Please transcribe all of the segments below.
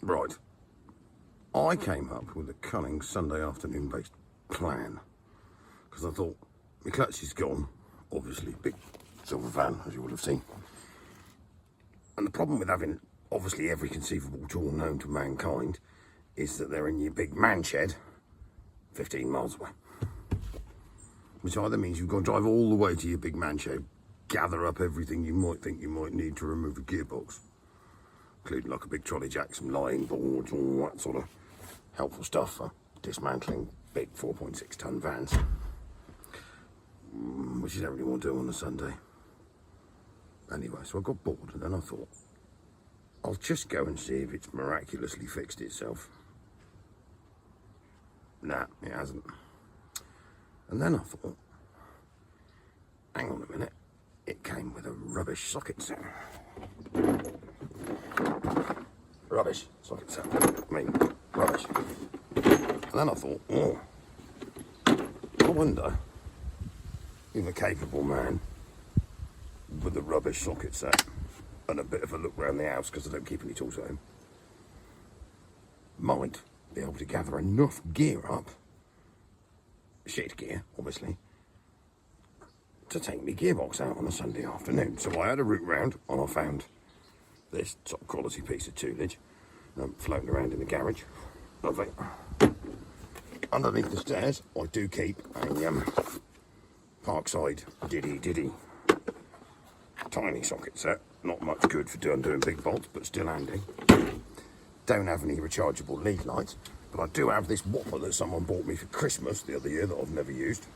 Right. I came up with a cunning Sunday afternoon based plan. Because I thought, my clutch is gone. Obviously, big silver van, as you will have seen. And the problem with having, obviously, every conceivable tool known to mankind is that they're in your big man shed 15 miles away. Which either means you've got to drive all the way to your big man shed, gather up everything you might think you might need to remove a gearbox, including like a big trolley jack, some lying boards, all that sort of helpful stuff for dismantling big 4.6 ton vans, which you don't really want to do on a Sunday. Anyway, so I got bored and then I thought, I'll just go and see if it's miraculously fixed itself. Nah, it hasn't. And then I thought, hang on a minute, it came with a rubbish socket set. Rubbish socket set. I mean, rubbish. And then I thought, oh, I wonder if a capable man with a rubbish socket set and a bit of a look round the house, because I don't keep any tools at home, might be able to gather enough gear up, shit gear, obviously, to take me gearbox out on a Sunday afternoon. So I had a route round and I found this top quality piece of toolage floating around in the garage. Lovely. Underneath the stairs, I do keep a Parkside Diddy tiny socket set. Not much good for doing big bolts, but still handy. Don't have any rechargeable lead lights, but I do have this whopper that someone bought me for Christmas the other year that I've never used.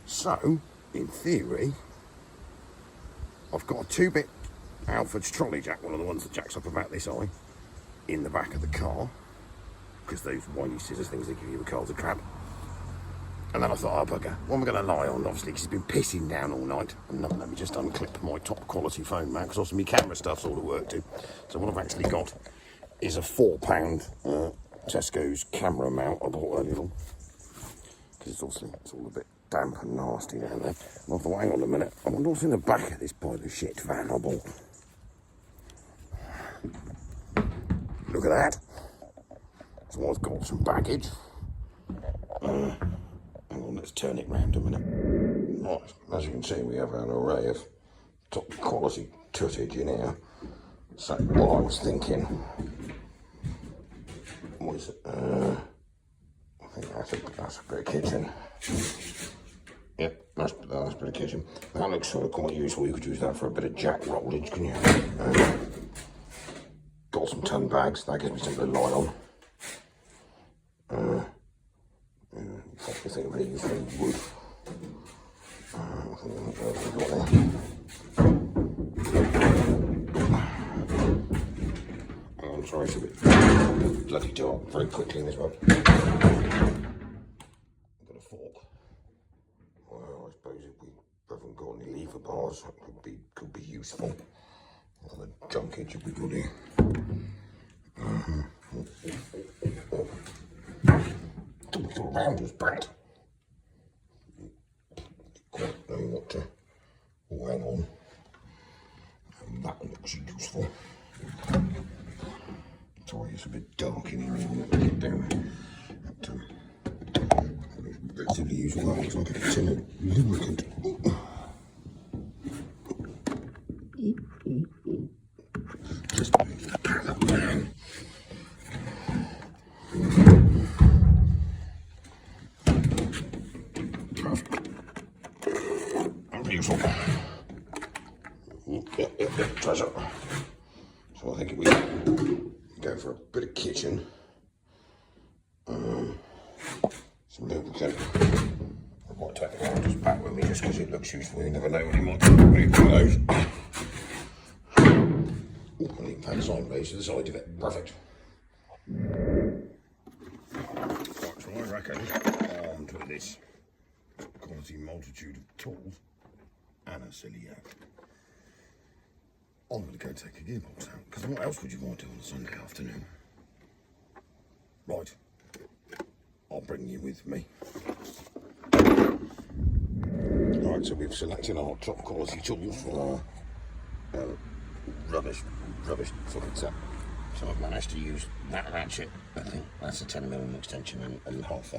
So, in theory, I've got a 2-bit Alford's trolley jack, one of the ones that jacks up about this high, in the back of the car, because those whiny scissors things they give you with cars are crap. And then I thought, oh bugger, what am I going to lie on? Obviously, because it's been pissing down all night. And let me just unclip my top quality phone mount, because also my camera stuff's all to work to. So what I've actually got is a £4 Tesco's camera mount I bought earlier on. Because it's all a bit damp and nasty down there. And I thought, hang on a minute, I wonder what's in the back of this pile of shit van I bought. Look at that. So I've got some baggage. Hang on, let's turn it round a minute. Right, as you can see, we have an array of top quality tootage in here. So what I was thinking, what is it? I think that's a bit of kitchen. Yep, that's a bit of kitchen. That looks sort of quite useful. You could use that for a bit of jack rollage, can you? Got some ton bags. That gives me something to lie on. What do you think of these? Wood. I'm sorry, it's a bit bloody dark very quickly in this one. I've got a fork. Well, I suppose if we haven't got any lever bars, that could be useful. Well, the junkage would be good here. The round was bad. Quite know what to. Oh, hang on. That looks useful. Sorry, it's a bit dark in here. Get down. Relatively useful. That looks like a tin of lubricant. Just pack that down. Beautiful. Yep, treasure. So I think we go for a bit of kitchen. Some lubricant. I might take the rounders back with me just because it looks useful. You never know when you might need one of those. I need to pack side base to the side of it. Perfect. Right, so I reckon armed with this quality multitude of tools and a silly I'm going to go take a gearbox out, because what else would you want to do on a Sunday afternoon? Right, I'll bring you with me. Right, so we've selected our top quality tools for our rubbish socket set. So I've managed to use that ratchet. I think that's a 10mm extension and half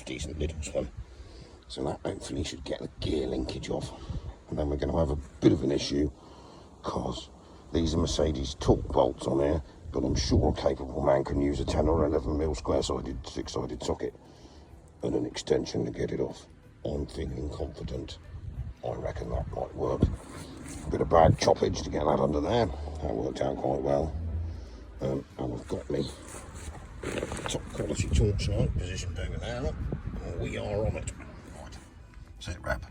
decent Lidl's one. So that hopefully should get the gear linkage off. And then we're going to have a bit of an issue because these are Mercedes torque bolts on here, but I'm sure a capable man can use a 10 or 11mm square-sided, 6-sided socket and an extension to get it off. I'm feeling confident. I reckon that might work. Bit of bad choppage to get that under there. That worked out quite well. And I've got me top quality torch light positioned over there. And we are on it. Right, set wrap.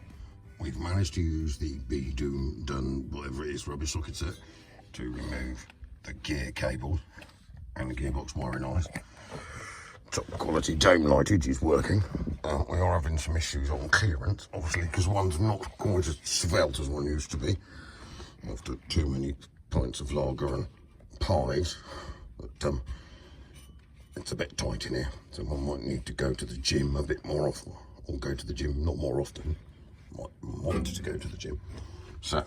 We've managed to use the done whatever it is rubber socket set to remove the gear cable and the gearbox wiring eyes. Top quality dome lightage is working. We are having some issues on clearance, obviously, because one's not quite as svelte as one used to be after too many pints of lager and pies. But it's a bit tight in here, so one might need to go to the gym a bit more often, or go to the gym not more often. Might want to go to the gym. So,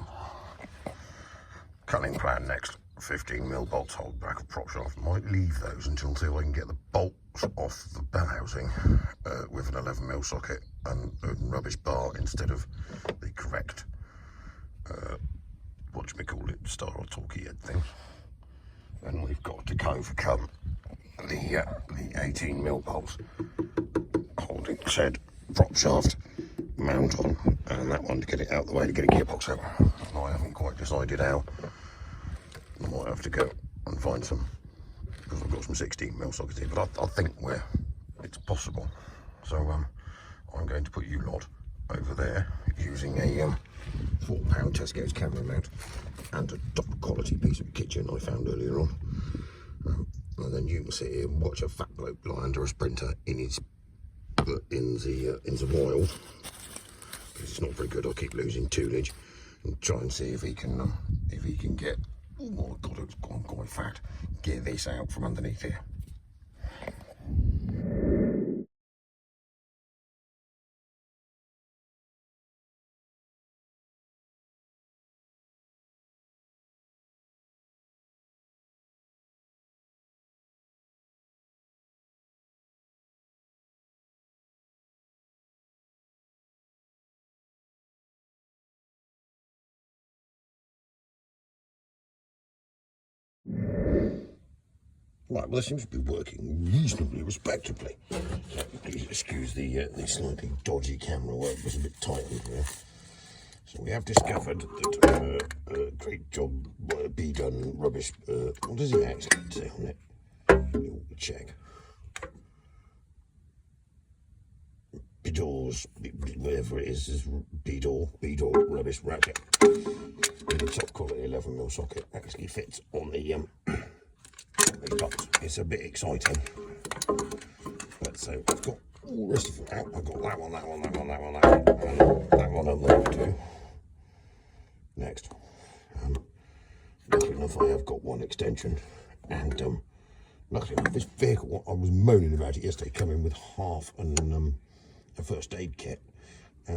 cutting plan next. 15mm bolts hold back of prop shaft. Might leave those until I can get the bolts off the bell housing with an 11mm socket and a rubbish bar instead of the correct star or talkie head thing. Then we've got to overcome the 18mm bolts holding said prop shaft mount on, and that one to get it out the way to get a gearbox out. I haven't quite decided how. I might have to go and find some, because I've got some 16mm sockets here, but I think it's possible. So I'm going to put you lot over there using a £4 Tesco's camera mount and a top quality piece of kitchen I found earlier on. And then you can sit here and watch a fat bloke lie under a Sprinter in the wild, because it's not very good. I keep losing toolage, and try and see if he can get. Oh my God, it's gone quite fat. Get this out from underneath here. Right, well, this seems to be working reasonably respectably. So please excuse the slightly dodgy camera work. It was a bit tight in here. So we have discovered that great job be done rubbish. What does it actually say on it? We'll check. Bidors, whatever it is Bidor rubbish ratchet. With a top quality 11mm socket actually fits on the box. It's a bit exciting. But so I've got all the rest of them out. I've got that one, and that one I'm going to do next. Luckily enough, I have got one extension, and luckily enough, this vehicle, I was moaning about it yesterday, coming with half a first aid kit.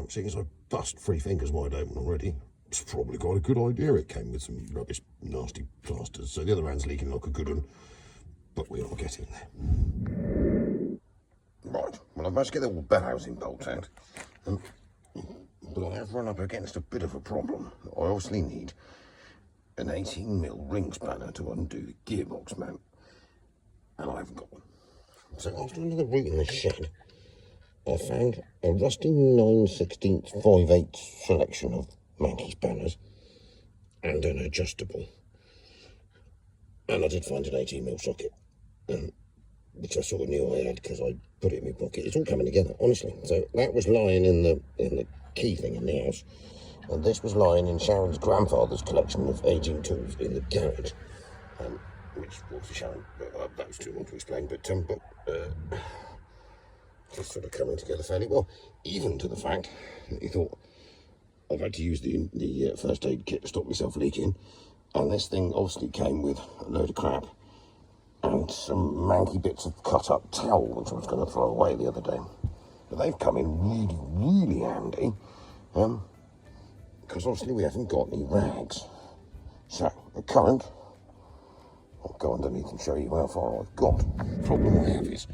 Seeing as I bust 3 fingers wide open already, it's probably quite a good idea. It came with some rubbish, nasty plasters, so the other hand's leaking like a good one, but we are getting there. Right, well, I've managed to get the bell housing bolt out, but I have run up against a bit of a problem. I obviously need an 18mm ring spanner to undo the gearbox mount, and I haven't got one. So after another route in the shed, I found a rusty 9/16 5/8 selection of Manky spanners and an adjustable, and I did find an 18mm socket, which I sort of knew I had because I put it in my pocket. It's all coming together, honestly. So that was lying in the key thing in the house, and this was lying in Sharon's grandfather's collection of aging tools in the garage, which was for Sharon. That was too long to explain, but just sort of coming together fairly well, even to the fact that he thought I've had to use the first aid kit to stop myself leaking, and this thing obviously came with a load of crap and some manky bits of cut up towel which I was going to throw away the other day. But they've come in really, really handy, because obviously we haven't got any rags. So the current I'll go underneath and show you how far I've got. The problem I have is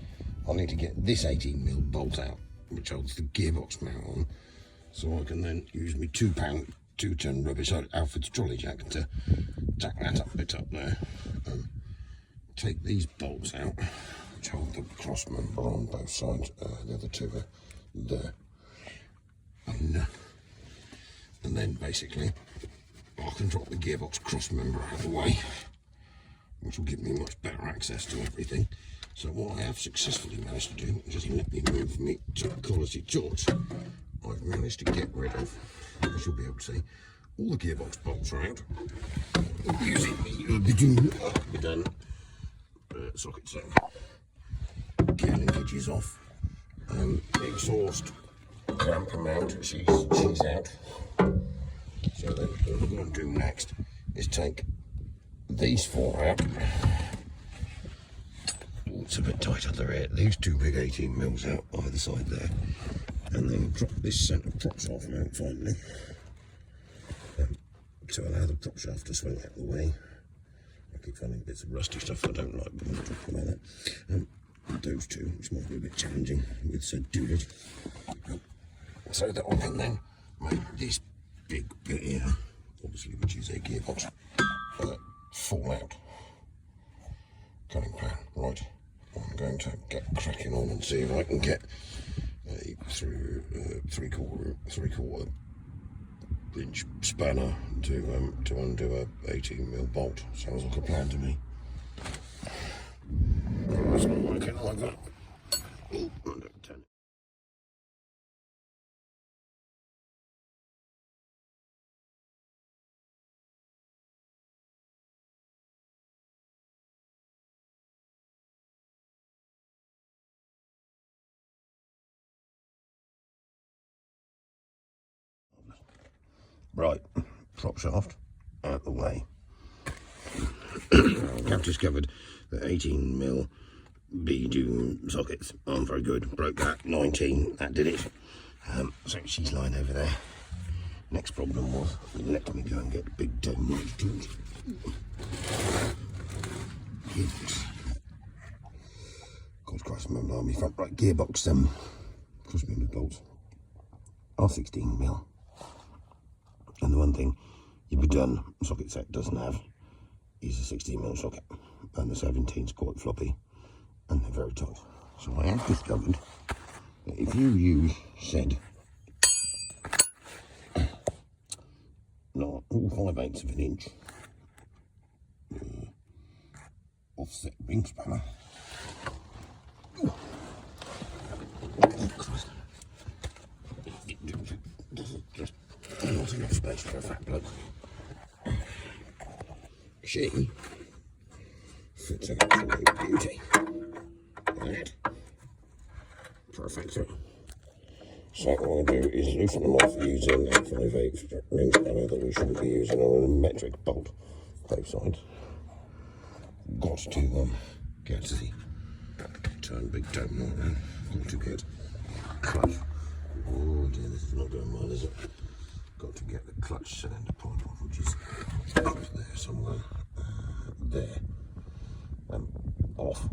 I need to get this 18mm bolt out, which holds the gearbox mount on, so I can then use my 2-ton rubbish Alfred's trolley jack to jack that up bit up there. Take these bolts out, which hold the cross member on both sides. The other two are there. And then basically I can drop the gearbox cross member out of the way, which will give me much better access to everything. So what I have successfully managed to do, just let me move my top quality torch, I've managed to get rid of, as you'll be able to see, all the gearbox bolts are out, using the done socket set. Gear linkages off, exhaust clamper mount, she's out. So then what we're going to do next is take these 4 out. It's a bit tight under here. These 2 big 18mm out either side there, and then drop this centre prop shaft mount finally to allow the prop shaft to swing out of the way. I keep finding bits of rusty stuff I don't like, but I'm talking about that. Those two, which might be a bit challenging with said doolage, so that I can then make this big bit here, obviously, which is a gearbox, fall out. Cutting pan, right. I'm going to get cracking on and see if I can get a three-quarter inch spanner to undo a 18mm bolt. Sounds like a plan to me. That's not working like that. Ooh, don't turn it. Right, prop shaft out the way. I've discovered that 18mm B-Doom sockets aren't very good. Broke that, 19, that did it. So she's lying over there. Next problem was, let me go and get the big dome knife tools. Gearbox. God Christ, remember on my front right gearbox, cross member bolts are 16mm. And the one thing your Bedun socket set doesn't have is a 16mm socket, and the 17's quite floppy and they're very tight. So I have discovered that if you use said not all 5/8 of an inch offset ring spanner, just not enough space for a fat bloke. She fits an absolute beauty. That perfect. So what I'm going to do is loosen them off using a 5/8 ring spanner that we shouldn't be using on a metric bolt, both sides. Got to get the turn big dome knot around. Got to get clutch. Oh dear, this is not going well, is it? Got to get the clutch cylinder pipe off, which is up there somewhere. There. Off.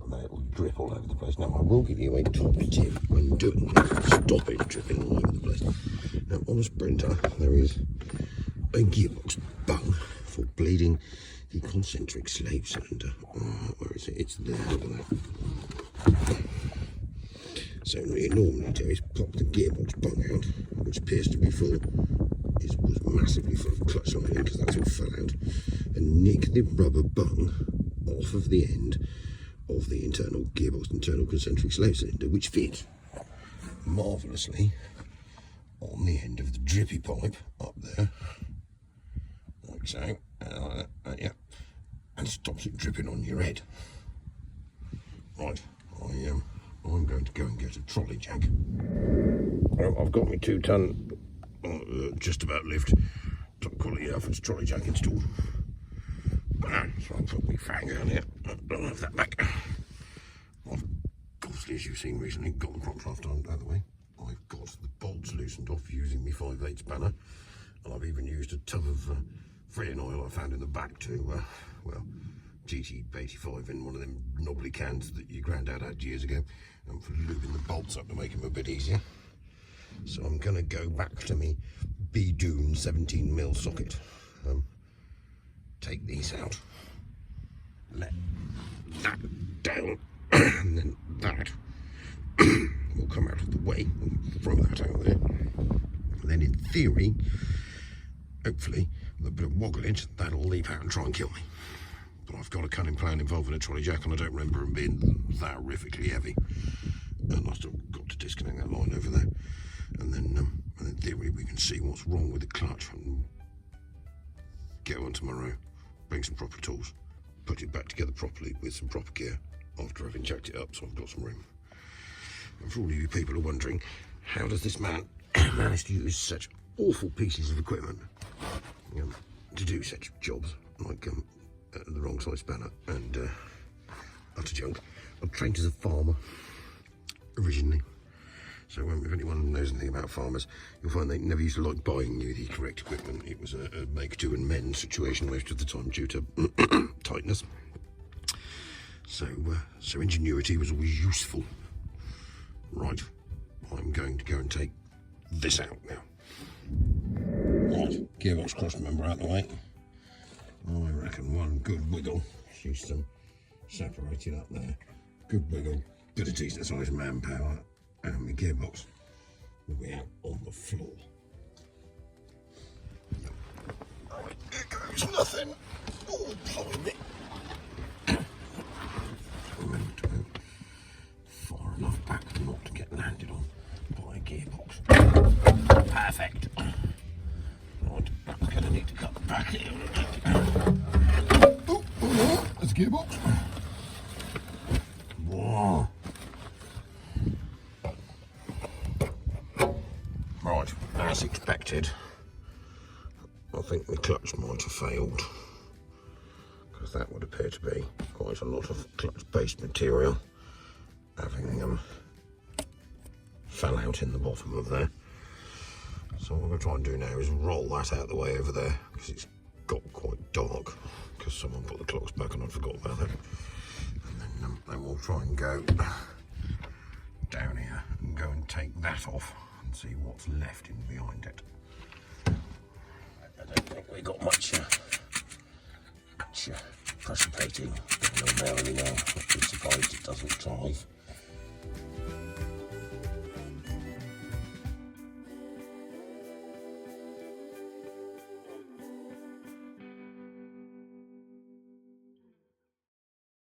And then it'll drip all over the place. Now, I will give you a top tip when doing this. Stop it dripping all over the place. Now, on a Sprinter, there is a gearbox bung for bleeding the concentric slave cylinder. Where is it? It's there. Look at that. So what you normally do is pop the gearbox bung out, which appears to be full, was massively full of clutch on it because that's what fell out, and nick the rubber bung off of the end of the internal gearbox, internal concentric slave cylinder, which fits marvellously on the end of the drippy pipe up there, like so, yeah, and stops it dripping on your head. Right, I'm going to go and get a trolley jack. Well, I've got my 2-ton, just about lift, top quality Alfred's trolley jack installed. So I'll put my fang down here. I'll have that back. I've obviously, as you've seen recently, got the prop shaft on, by the way. I've got the bolts loosened off using my 5/8 spanner, and I've even used a tub of freon oil I found in the back to, well, GT85 in one of them knobbly cans that your granddad had years ago, and for lubing the bolts up to make them a bit easier. So I'm going to go back to me B-Dune 17mm socket, take these out, let that down, and then that will come out of the way. We'll throw that out there. And then in theory, hopefully, with a bit of wogglage, that'll leap out and try and kill me. But I've got a cunning plan involving a trolley jack, and I don't remember them being that horrifically heavy. And I've still got to disconnect that line over there. And then in theory, we can see what's wrong with the clutch and get on tomorrow, bring some proper tools, put it back together properly with some proper gear after I've jacked it up so I've got some room. And for all of you people who are wondering, how does this man manage to use such awful pieces of equipment to do such jobs like the wrong size spanner and utter junk? I'm trained as a farmer originally, so if anyone knows anything about farmers, you'll find they never used to like buying you the correct equipment. It was a make, do and mend situation most of the time due to tightness. So ingenuity was always useful. Right, I'm going to go and take this out now. Right, gearbox cross member out the way. I reckon one good wiggle, she's separated up there. Good wiggle, bit of decent sized manpower, and my gearbox will be out on the floor. Right, here goes nothing. Oh, blimey. Remember to go far enough back not to get landed on by a gearbox. Perfect. Right, that's going to need to cut back here. Oh, there's a gearbox. Whoa. Right, as expected, I think the clutch might have failed, because that would appear to be quite a lot of clutch-based material having fell out in the bottom of there. So what I'm going to try and do now is roll that out the way over there, because it's got quite dark, because someone put the clocks back and I forgot about that. And then we'll try and go down here and go and take that off and see what's left in behind it. I don't think we got much pressure plating on there anymore. I'd be surprised it doesn't drive.